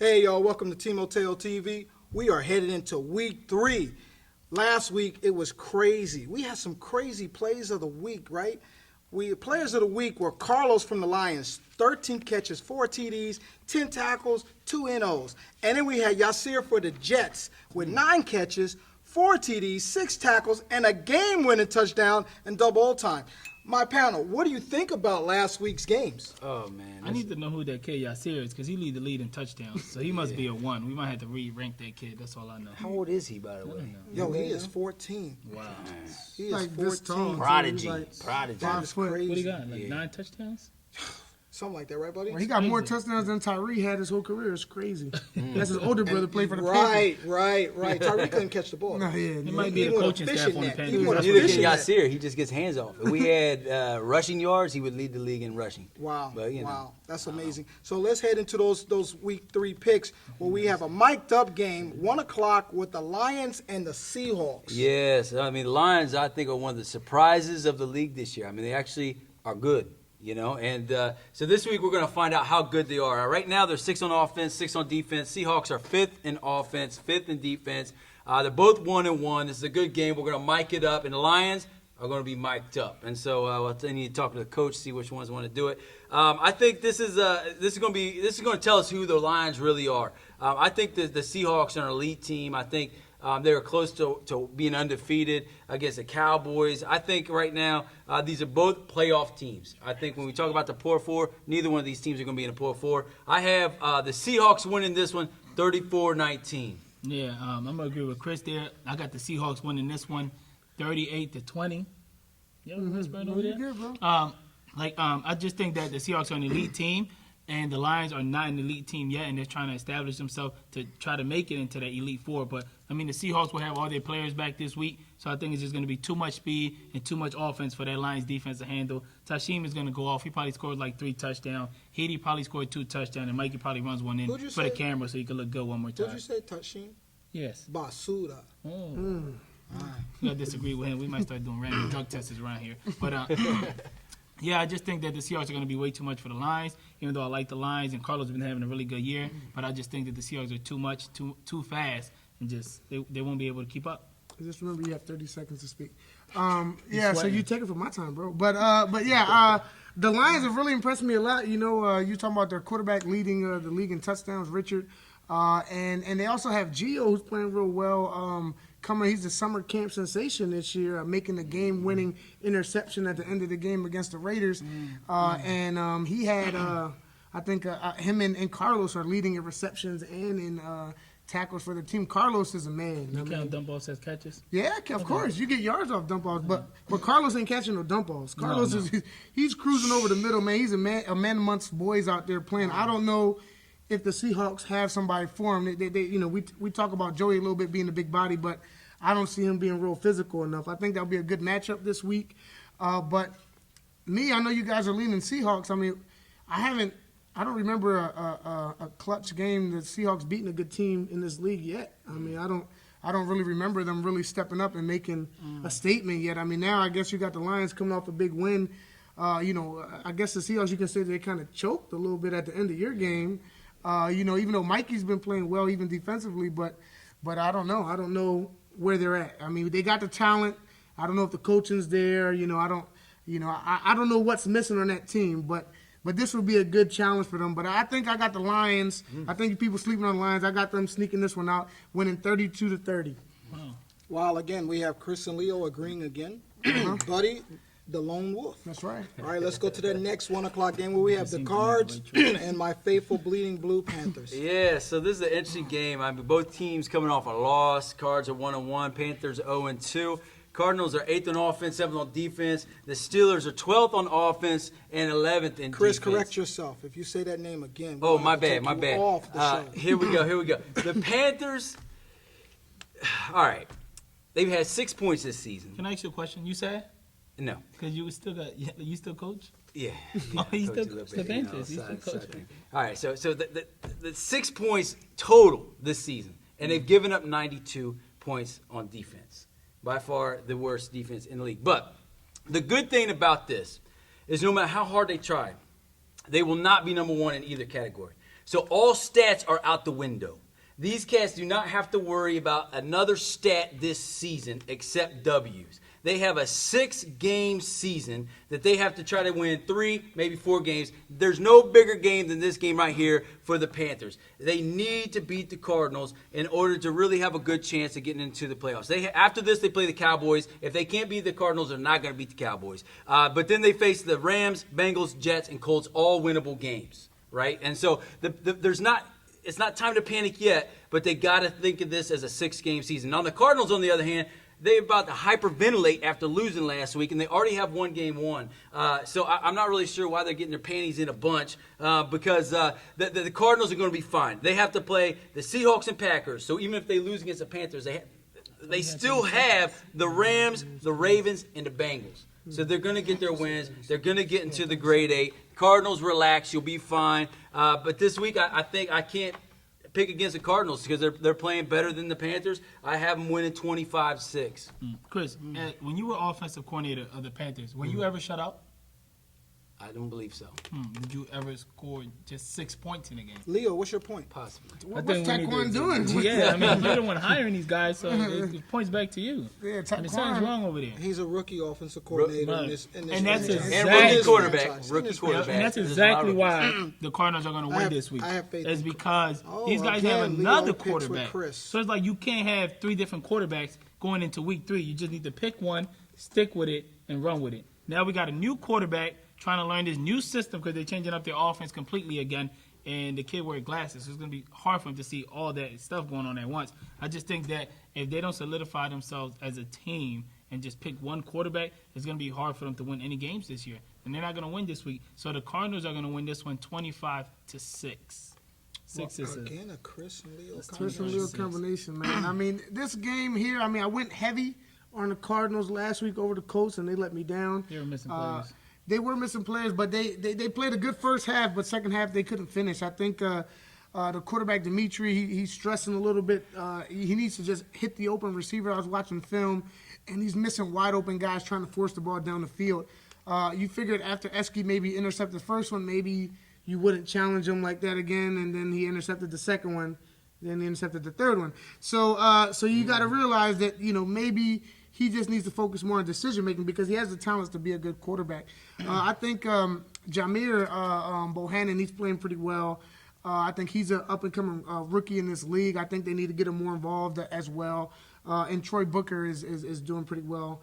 Hey, y'all, welcome to Timoteo TV. We are headed into week 3. Last week, it was crazy. We had some crazy plays of the week, right? Players of the week were Carlos from the Lions, 13 catches, 4 TDs, 10 tackles, 2 NOs. And then we had Yasir for the Jets with 9 catches, 4 TDs, 6 tackles, and a game-winning touchdown in double overtime. My panel, what do you think about last week's games? Oh, man. I need to know who that kid Yasir is because he lead the lead in touchdowns. So he must be a 1. We might have to re-rank that kid. That's all I know. How old is he, by the way? Yo, he is 14. Wow. He is Like this 14. tall. Prodigy. Like Prodigy. That is crazy. What he got? Like 9 touchdowns? Something like that, right, buddy? Well, he got more touchdowns than Tyree had his whole career. It's crazy. That's his older brother played for the Panthers. Right. Tyreek couldn't catch the ball. No, yeah, It might be the coaching staff on the Panthers. Neither can Yasir. He just gets hands off. If we had rushing yards, he would lead the league in rushing. Wow. But, you know. Wow. That's amazing. So let's head into those week 3 picks where we have a mic'd up game, 1 o'clock with the Lions and the Seahawks. Yes. I mean, the Lions, I think, are one of the surprises of the league this year. I mean, they actually are good. You know, and so this week we're going to find out how good they are. Right now they're 6 on offense, 6 on defense. Seahawks are 5th in offense, 5th in defense. They're both 1-1. This is a good game. We're going to mic it up, and the Lions are going to be mic'd up. And so I need to talk to the coach, see which ones want to do it. I think this is going to tell us who the Lions really are. I think that the Seahawks are an elite team. I think they were close to being undefeated against the Cowboys. I think right now these are both playoff teams. I think when we talk about the Poor Four, neither one of these teams are going to be in the Poor Four. I have the Seahawks winning this one 34-19. Yeah, I'm going to agree with Chris there. I got the Seahawks winning this one 38-20. You know what's over there? Good, bro. I just think that the Seahawks are an elite team, and the Lions are not an elite team yet, and they're trying to establish themselves to try to make it into that Elite Four. But, I mean, the Seahawks will have all their players back this week, so I think it's just going to be too much speed and too much offense for that Lions defense to handle. Tashim is going to go off. He probably scored like 3 touchdowns. Hedy probably scored 2 touchdowns, and Mikey probably runs one in for the camera so he can look good one more time. What'd you say, Tashim? Yes. Basura. Oh. You gotta disagree with him. We might start doing random drug tests around here. But yeah, I just think that the Seahawks are going to be way too much for the Lions. Even though I like the Lions and Carlos has been having a really good year, but I just think that the Seahawks are too much, too fast, and just they won't be able to keep up. Just remember you have 30 seconds to speak. Yeah, so you take it from my time, bro. But yeah, the Lions have really impressed me a lot. You know, you talking about their quarterback leading the league in touchdowns, Richard, and they also have Gio who's playing real well. He's the summer camp sensation this year, making the game-winning interception at the end of the game against the Raiders. And he had, I think, him and Carlos are leading in receptions and in tackles for the team. Carlos is a man. You count dump offs as catches? Yeah, of course. You get yards off dump offs, but Carlos ain't catching no dump offs. Carlos he's cruising over the middle, man. He's a man amongst boys out there playing. I don't know if the Seahawks have somebody for him. They you know, we talk about Joey a little bit being a big body, but I don't see him being real physical enough. I think that'll be a good matchup this week. But me, I know you guys are leaning Seahawks. I mean, I don't remember a clutch game that Seahawks beating a good team in this league yet. I mean, I don't really remember them really stepping up and making a statement yet. I mean, now I guess you got the Lions coming off a big win. You know, I guess the Seahawks, you can say they kind of choked a little bit at the end of your game. You know, even though Mikey's been playing well, even defensively, but I don't know. I don't know where they're at. I mean, they got the talent. I don't know if the coaching's there. You know, I don't know what's missing on that team, but this would be a good challenge for them. But I think I got the Lions. I think people sleeping on the Lions. I got them sneaking this one out, winning 32-30. Wow. Well, again, we have Chris and Leo agreeing again. Buddy, the lone wolf. That's right. All right, let's go to the next 1 o'clock game where we have the Cards and my faithful Bleeding Blue Panthers. Yeah, so this is an interesting game. I mean, both teams coming off a loss. Cards are 1-1. Panthers 0-2. Cardinals are 8th on offense, 7th on defense. The Steelers are 12th on offense and 11th in Chris, defense. correct yourself. If you say that name again. Oh, my bad. Off the show. Here we go. The Panthers, all right, they've had 6 points this season. Can I ask you a question? You said? No. Because you still coach? Yeah. Oh, he's coach still a little coach the bit, Panthers. He's side still coach. thing. All right, so the 6 points total this season, and they've given up 92 points on defense. By far the worst defense in the league. But the good thing about this is no matter how hard they try, they will not be number one in either category. So all stats are out the window. These cats do not have to worry about another stat this season except W's. They have a 6-game season that they have to try to win 3, maybe 4 games. There's no bigger game than this game right here for the Panthers. They need to beat the Cardinals in order to really have a good chance of getting into the playoffs. After this, they play the Cowboys. If they can't beat the Cardinals, they're not going to beat the Cowboys. But then they face the Rams, Bengals, Jets, and Colts, all winnable games, right? And so it's not time to panic yet, but they got to think of this as a 6-game season. Now, the Cardinals, on the other hand, they're about to hyperventilate after losing last week, and they already have one game won. So I'm not really sure why they're getting their panties in a bunch because the Cardinals are going to be fine. They have to play the Seahawks and Packers. So even if they lose against the Panthers, they still have the Rams, the Ravens, and the Bengals. So they're going to get their wins. They're going to get into the grade 8. Cardinals, relax. You'll be fine. But this week, I think I can't pick against the Cardinals because they're playing better than the Panthers. I have them winning 25-6. Chris, when you were offensive coordinator of the Panthers, were you ever shut out? I don't believe so. Did you ever score just 6 points in a game? Leo, what's your point? Possibly. What's Taquan doing? Yeah, I mean, you're the one hiring these guys, so it points back to you. Yeah, And something's wrong over there. He's a rookie offensive coordinator in this And that's franchise. exactly- And Rookie rookie quarterback. And that's exactly why the Cardinals are going to win this week. I have faith It's in because Oh, these guys again, have Leo another picks with quarterback. Chris. So it's like you can't have 3 different quarterbacks going into week 3. You just need to pick one, stick with it, and run with it. Now we got a new quarterback trying to learn this new system because they're changing up their offense completely again. And the kid wears glasses, so it's going to be hard for him to see all that stuff going on at once. I just think that if they don't solidify themselves as a team and just pick one quarterback, it's going to be hard for them to win any games this year. And they're not going to win this week. So the Cardinals are going to win this one 25-6. 6 is Again, a Chris and Leo Chris and combination. Leo combination, man. I mean, this game here, I went heavy on the Cardinals last week over the Colts, and they let me down. They were missing players. They were missing players, but they played a good first half, but second half they couldn't finish. I think the quarterback, Dimitri, he's stressing a little bit. He needs to just hit the open receiver. I was watching film, and he's missing wide open guys trying to force the ball down the field. You figured after Esky maybe intercepted the first one, maybe you wouldn't challenge him like that again, and then he intercepted the second one, then he intercepted the third one. So you got to realize that, maybe he just needs to focus more on decision-making because he has the talents to be a good quarterback. I think Jameer Bohannon, he's playing pretty well. I think he's an up-and-coming rookie in this league. I think they need to get him more involved as well. And Troy Booker is doing pretty well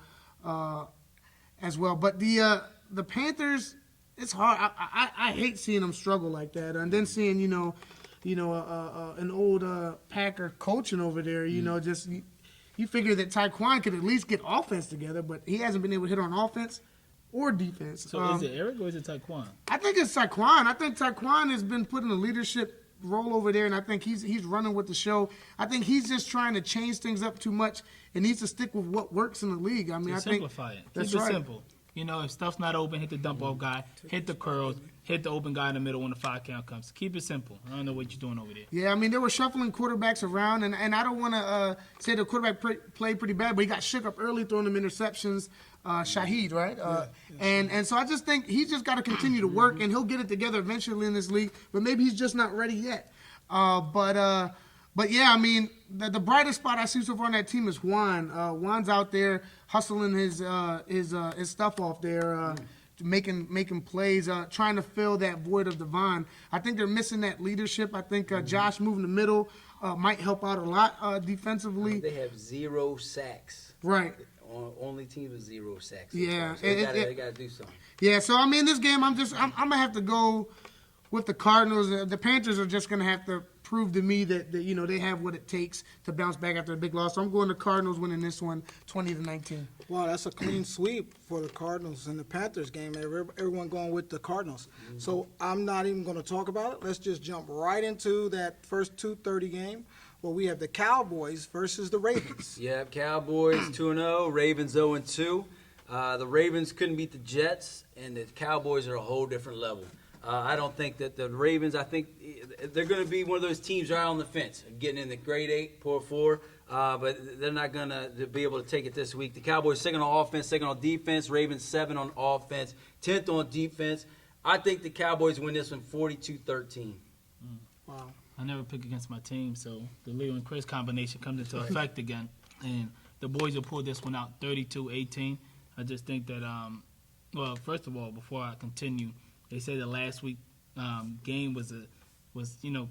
as well. But the Panthers, it's hard. I hate seeing them struggle like that. And then seeing, an old Packer coaching over there, just – you figure that Taquan could at least get offense together, but he hasn't been able to hit on offense or defense. So is it Eric or is it Taquan? I think it's Taquan. I think Taquan has been put in a leadership role over there, and I think he's running with the show. I think he's just trying to change things up too much and needs to stick with what works in the league. I mean, I think Simplify it. that's Keep it right. simple. If stuff's not open, hit the dump off guy, hit the curls, hit the open guy in the middle when the 5 count comes. Keep it simple. I don't know what you're doing over there. Yeah, I mean, they were shuffling quarterbacks around, and I don't want to say the quarterback played pretty bad, but he got shook up early throwing them interceptions. Shahid, right? And so I just think he's just got to continue to work, and he'll get it together eventually in this league, but maybe he's just not ready yet. But yeah, I mean, the brightest spot I see so far on that team is Juan. Juan's out there hustling his stuff off there, making plays, trying to fill that void of Devon. I think they're missing that leadership. I think Josh moving the middle might help out a lot defensively. They have 0 sacks. Right. Only team with 0 sacks. Yeah, So they got to do something. Yeah, so I mean, this game, I'm gonna have to go with the Cardinals. The Panthers are just gonna have to prove to me that they have what it takes to bounce back after a big loss. So I'm going to Cardinals winning this one 20-19. Wow, that's a clean sweep for the Cardinals in the Panthers game. Everyone going with the Cardinals. So I'm not even going to talk about it. Let's just jump right into that first 2:30 game where we have the Cowboys versus the Ravens. Yeah, Cowboys 2-0, Ravens 0-2. The Ravens couldn't beat the Jets, and the Cowboys are a whole different level. I don't think that the Ravens, I think they're going to be one of those teams right on the fence, getting in the grade 8, poor 4, but they're not going to be able to take it this week. The Cowboys second on offense, second on defense, Ravens 7 on offense, 10th on defense. I think the Cowboys win this one 42-13. Wow. I never pick against my team, so the Leo and Chris combination comes into effect again. And the boys will pull this one out 32-18. I just think that, well, first of all, before I continue, they say the last week game was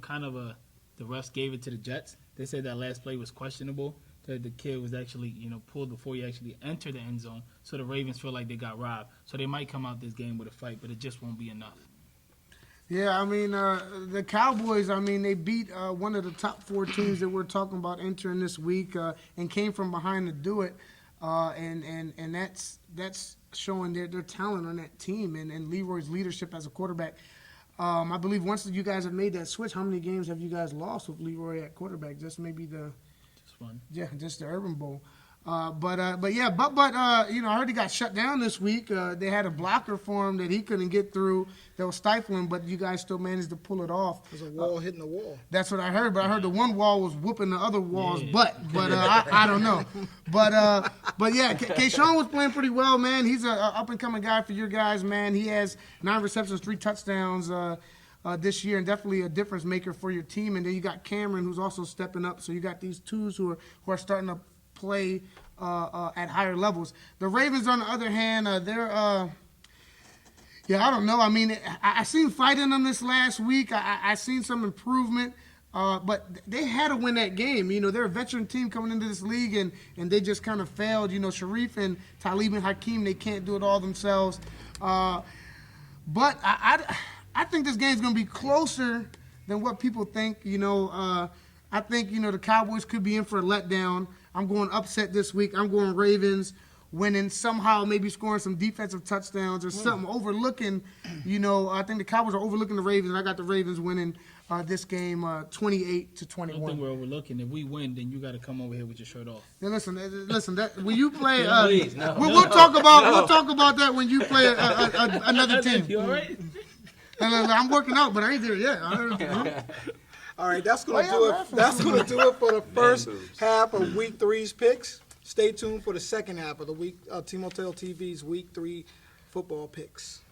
kind of the refs gave it to the Jets. They said that last play was questionable, that the kid was actually, pulled before he actually entered the end zone. So the Ravens feel like they got robbed. So they might come out this game with a fight, but it just won't be enough. Yeah, I mean, the Cowboys, I mean, they beat one of the top 4 teams that we're talking about entering this week and came from behind to do it. And that's showing their talent on that team and Leroy's leadership as a quarterback. I believe once you guys have made that switch, how many games have you guys lost with Leroy at quarterback? Just maybe Just one. just the Urban Bowl. But I heard he got shut down this week. They had a blocker for him that he couldn't get through that was stifling, but you guys still managed to pull it off. There's a wall hitting the wall. That's what I heard, but I heard the one wall was whooping the other wall's butt. But I don't know. But yeah, Kayshawn was playing pretty well, man. He's an up-and-coming guy for your guys, man. He has 9 receptions, 3 touchdowns this year, and definitely a difference maker for your team. And then you got Cameron, who's also stepping up. So you got these twos who are starting to play at higher levels. The Ravens, on the other hand, they're I don't know. I mean, I seen fight in them this last week. I seen some improvement, but they had to win that game. They're a veteran team coming into this league, and they just kind of failed. Sharif and Talib and Hakeem, they can't do it all themselves. But I think this game's going to be closer than what people think. I think, the Cowboys could be in for a letdown. I'm going upset this week. I'm going Ravens winning somehow, maybe scoring some defensive touchdowns or something, overlooking, I think the Cowboys are overlooking the Ravens, and I got the Ravens winning this game 28-21. I don't think we're overlooking. If we win, then you got to come over here with your shirt off. Now listen. That when you play, Please, no. we'll talk about that when you play another team. You all right? I'm working out, but I ain't there yet. All right, that's gonna do it. That's gonna do it for the first half of Week 3's picks. Stay tuned for the second half of the week. Timoteo TV's Week 3 football picks.